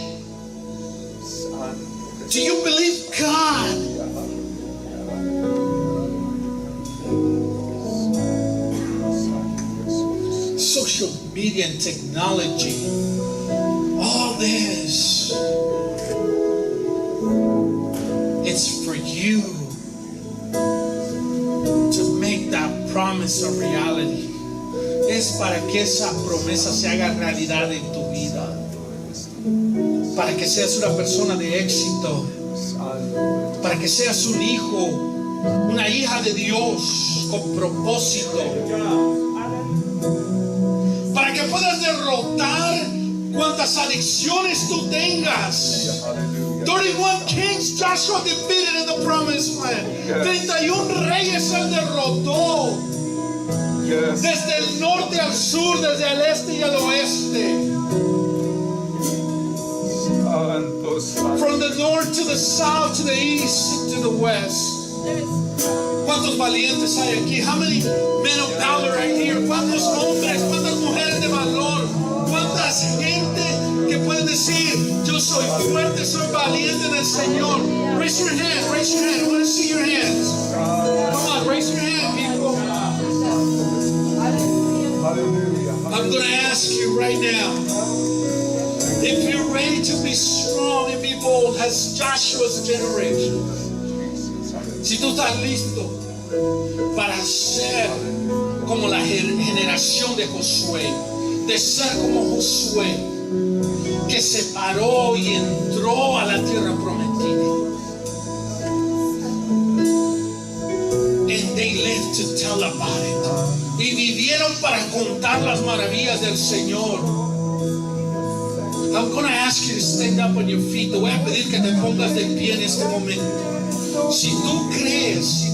Do you believe God? Social media and technology, all this, it's for you to make that promise a reality. Es para que esa promesa se haga realidad en tu vida, para que seas una persona de éxito, para que seas un hijo, una hija de Dios con propósito, para que puedas derrotar cuantas adicciones tú tengas. 31 kings Joshua defeated in the promised land. 31 reyes él derrotó. Yes. Desde el norte al sur, desde el este y el oeste. Santo, santo. From the north to the south, to the east, to the west. ¿Cuántos valientes hay aquí? How many men of valor are here? ¿Cuántos hombres? ¿Cuántas mujeres de valor? ¿Cuántas gente que pueden decir, yo soy fuerte, soy valiente en el Señor? Raise your hand, raise your hand. I want to see your hands. Come on, raise your hand, people. Hallelujah. I'm going to ask you right now, if you're ready to be strong and be bold as Joshua's generation. Si tú estás listo para ser como la generación de Josué, de ser como Josué, que se paró y entró a la tierra prometida. And they lived to tell about it. Y vivieron para contar las maravillas del Señor. I'm going to ask you to stand up on your feet. Te voy a pedir que te pongas de pie en este momento. Si tú crees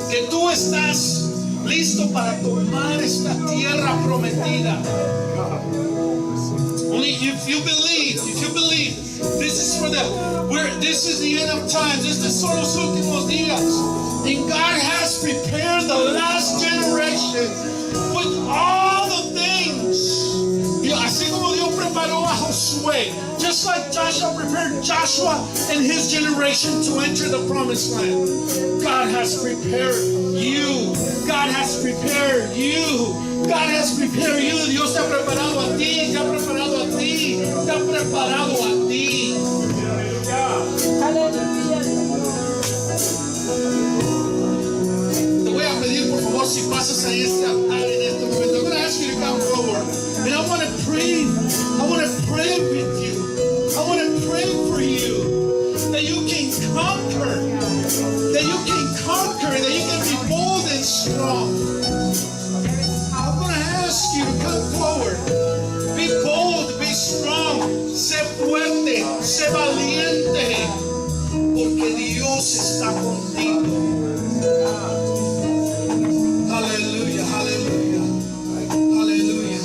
que tú estás listo para tomar esta tierra prometida. Only if you believe, this is for this is the end of times. Estos son los últimos días. And God has prepared the last generation with all the things. Así como Dios preparó a Josué, just like Joshua prepared Joshua and his generation to enter the promised land. God has prepared you. God has prepared you. God has prepared you. Dios te ha preparado a ti, te ha preparado a ti, te ha preparado a ti. Te voy a pedir por favor si pasas a este altar en este momento. I'm going to ask you to come forward. And I want to pray with you. I want to pray for you that you can conquer, that you can be bold and strong. I'm going to ask you to come forward. Be bold, be strong, sé fuerte, sé valiente, porque Dios está contigo. Aleluya, aleluya, aleluya.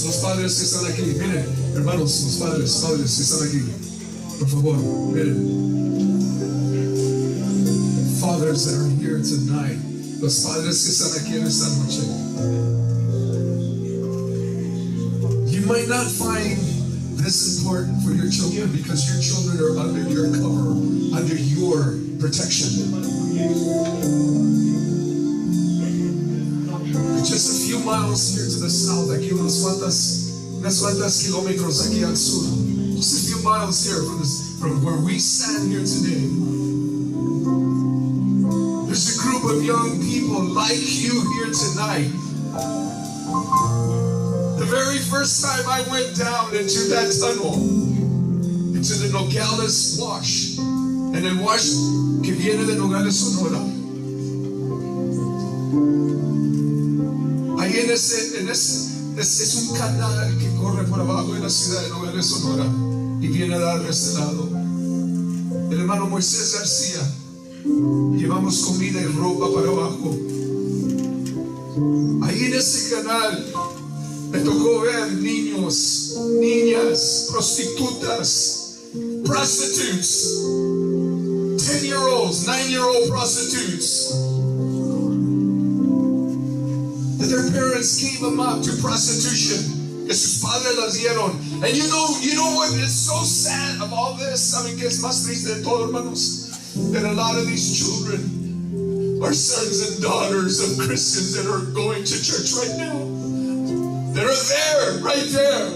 Los padres que están aquí, miren, hermanos, los padres que están aquí, por favor, miren. Fathers that are here tonight, los padres que están aquí en esta noche. You might not find this important for your children because your children are under your cover, under your protection. Just a few miles here to the south, aquí unas cuantas kilómetros aquí al sur. Just a few miles here from where we stand here today. There's a group of young people like you here tonight. The very first time I went down into that tunnel, into the Nogales Wash, and then wash que viene de Nogales, Sonora. Ahí es un canal que corre por abajo de la ciudad de Nogales, Sonora, y viene a dar de este lado. El hermano Moisés García, llevamos comida y ropa para abajo. Ahí en ese canal me tocó ver niños, niñas, prostitutas, prostitutes, 10-year-olds, 9-year-old prostitutes. That their parents gave them up to prostitution. Que sus padres las dieron. And you know what is so sad of all this? ¿Saben qué es más triste de todo, hermanos? That a lot of these children are sons and daughters of Christians that are going to church right now. that are there, right there.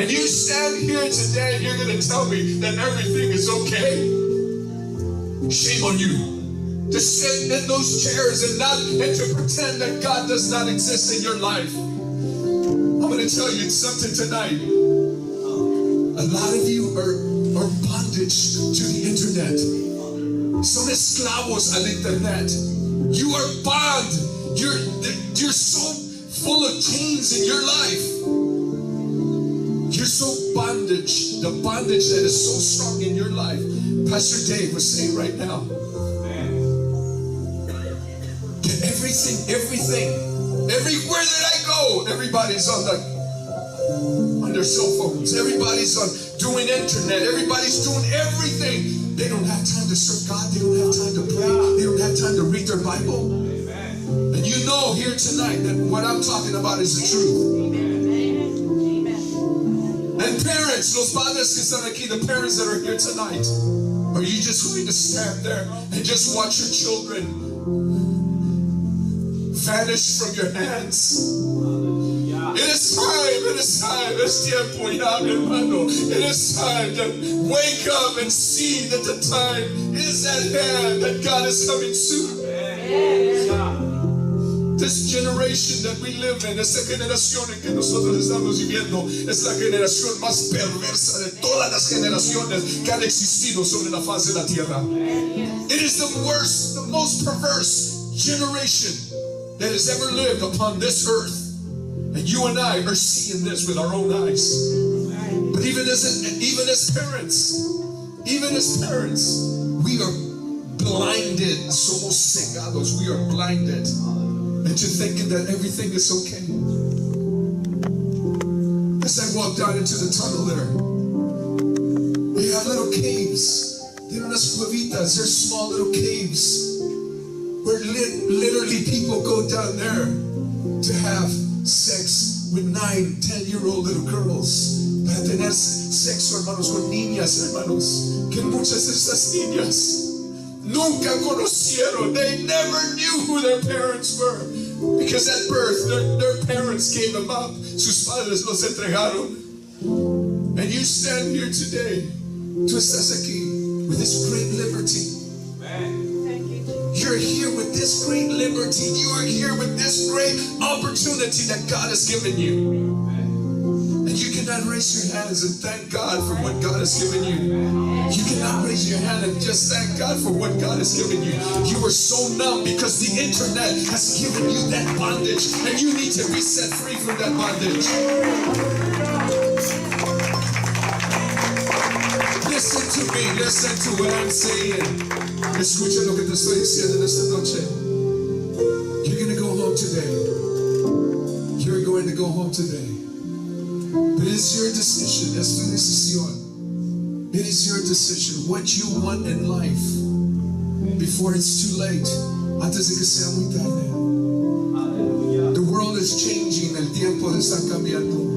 And you stand here today and you're going to tell me that everything is okay. Shame on you to sit in those chairs and to pretend that God does not exist in your life. I'm going to tell you something tonight. A lot of you are bondage to the internet. Son esclavos al internet. You are bound. You're so full of chains in your life. You're so bondage. The bondage that is so strong in your life. Pastor Dave was saying right now. That everything, everywhere that I go, everybody's on their cell phones. Everybody's doing internet. Everybody's doing everything. They don't have time to serve God. They don't have time to pray. They don't have time to read their Bible. Amen. And you know here tonight that what I'm talking about is the truth. Amen. And parents, los padres que están aquí, the parents that are here tonight, are you just going to stand there and just watch your children vanish from your hands? It is time, es tiempo ya, mi hermano. It is time to wake up and see that the time is at hand, that God is coming soon. This generation that we live in, esta generación en que nosotros estamos viviendo, es la generación más perversa de todas las generaciones que han existido sobre la faz de la tierra. It is the worst, the most perverse generation that has ever lived upon this earth. And you and I are seeing this with our own eyes. But even as parents, we are blinded. Somos cegados. We are blinded into thinking that everything is okay. As I walk down into the tunnel there, they have little caves. They're unas cuevitas. They're small little caves where literally people go down there to have sex with 9-10-year-old little girls, para tener sexo, hermanos, con niñas, hermanos, que muchas de estas niñas nunca conocieron. They never knew who their parents were, because at birth their parents gave them up. Sus padres los entregaron. And you stand here today, tú estás aquí with this great liberty. You're here with this great liberty. You are here with this great opportunity that God has given you. And you cannot raise your hands and thank God for what God has given you. You cannot raise your hand and just thank God for what God has given you. You are so numb because the internet has given you that bondage, and you need to be set free from that bondage. Listen to me. Listen to what I'm saying. Escucha lo que te estoy diciendo en esta noche. You're going to go home today. You're going to go home today. But it is your decision. Es tu decisión. It is your decision. What you want in life before it's too late. Antes de que sea muy tarde. The world is changing. El tiempo está cambiando.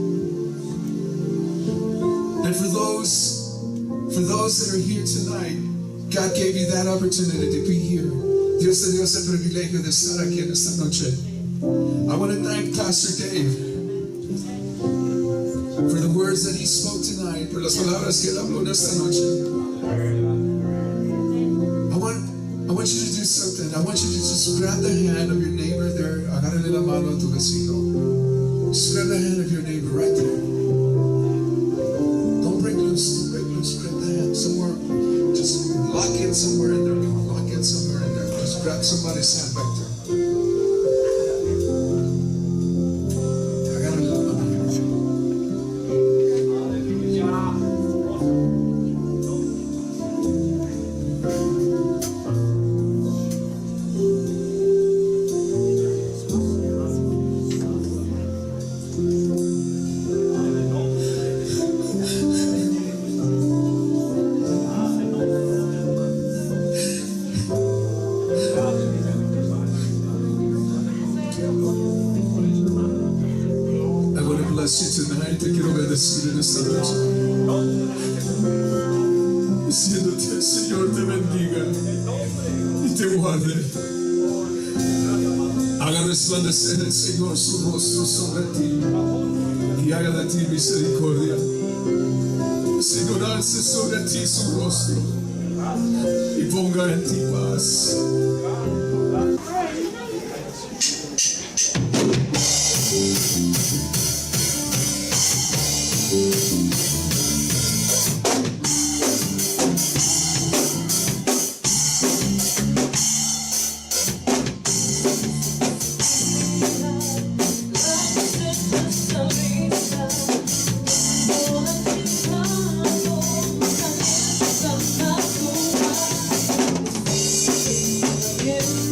And for those that are here tonight, God gave you that opportunity to be here. Dios te dio ese privilegio de estar aquí en esta noche. I want to thank Pastor Dave for the words that he spoke tonight, por las palabras que él habló en esta noche. I want you to do something. I want you to just grab the hand of your neighbor there. Agárrale la mano a tu vecino. Just grab the hand of your neighbor right there. Don't break loose. Grab the hand somewhere. Just lock in somewhere in there. Come on, lock in somewhere in there. Just grab somebody's hand back there. Agárrale la mano. Te quiero bendecir en esta noche, diciéndote: el Señor te bendiga y te guarde. Haga resplandecer el Señor su rostro sobre ti y haga de ti misericordia. El Señor alce sobre ti su rostro y ponga en ti paz. Yeah.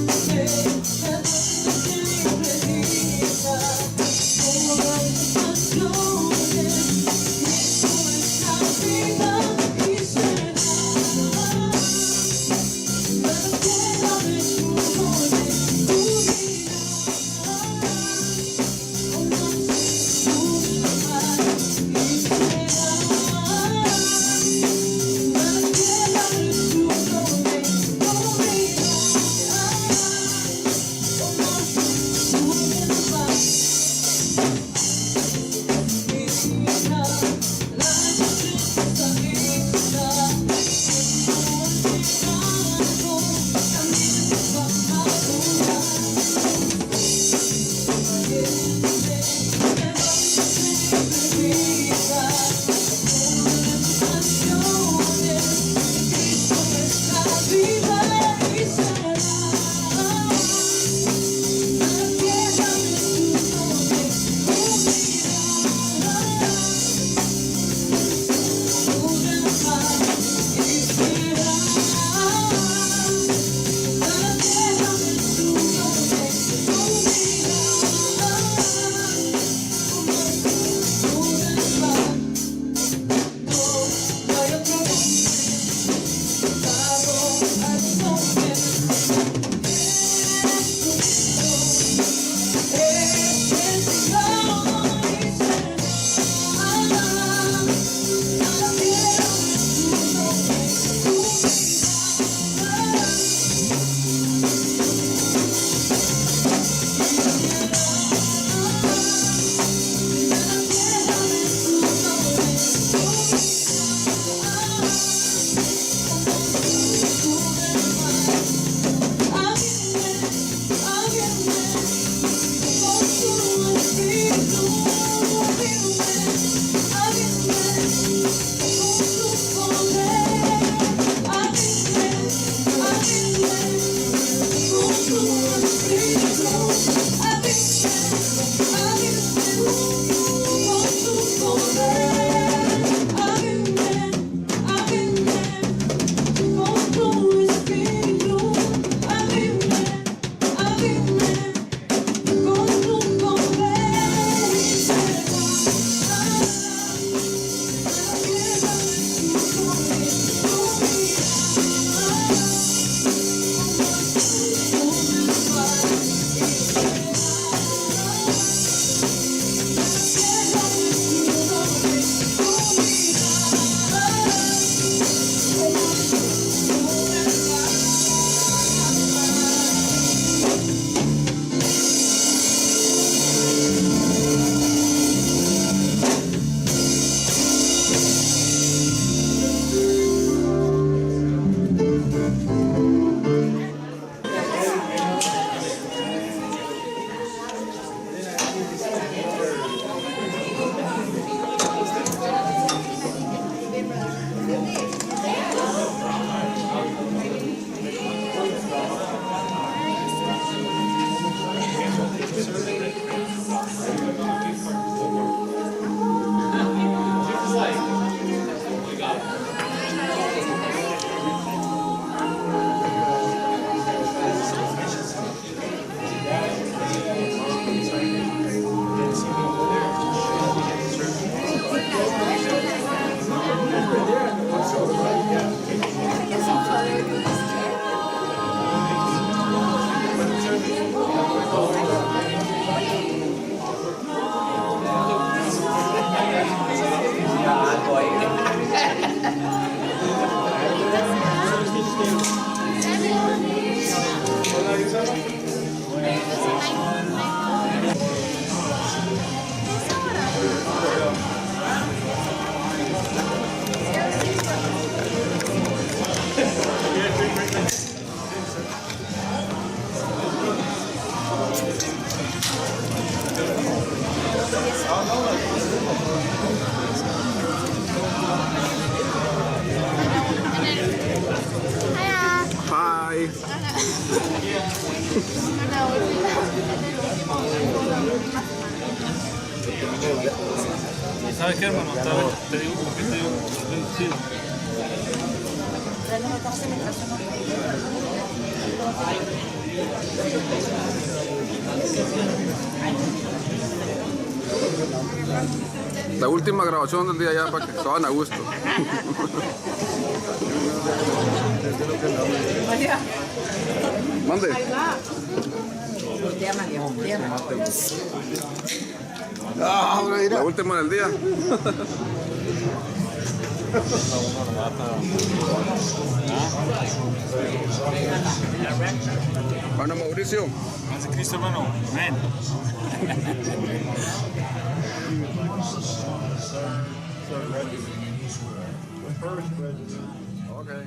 Hi. ¿Sabes qué, hermano? Te digo un poquito reducido. La última grabación del día ya para que estaban a gusto. Mande. La última del día. Bueno, Mauricio. Paz de Cristo, hermano. Amén. Okay.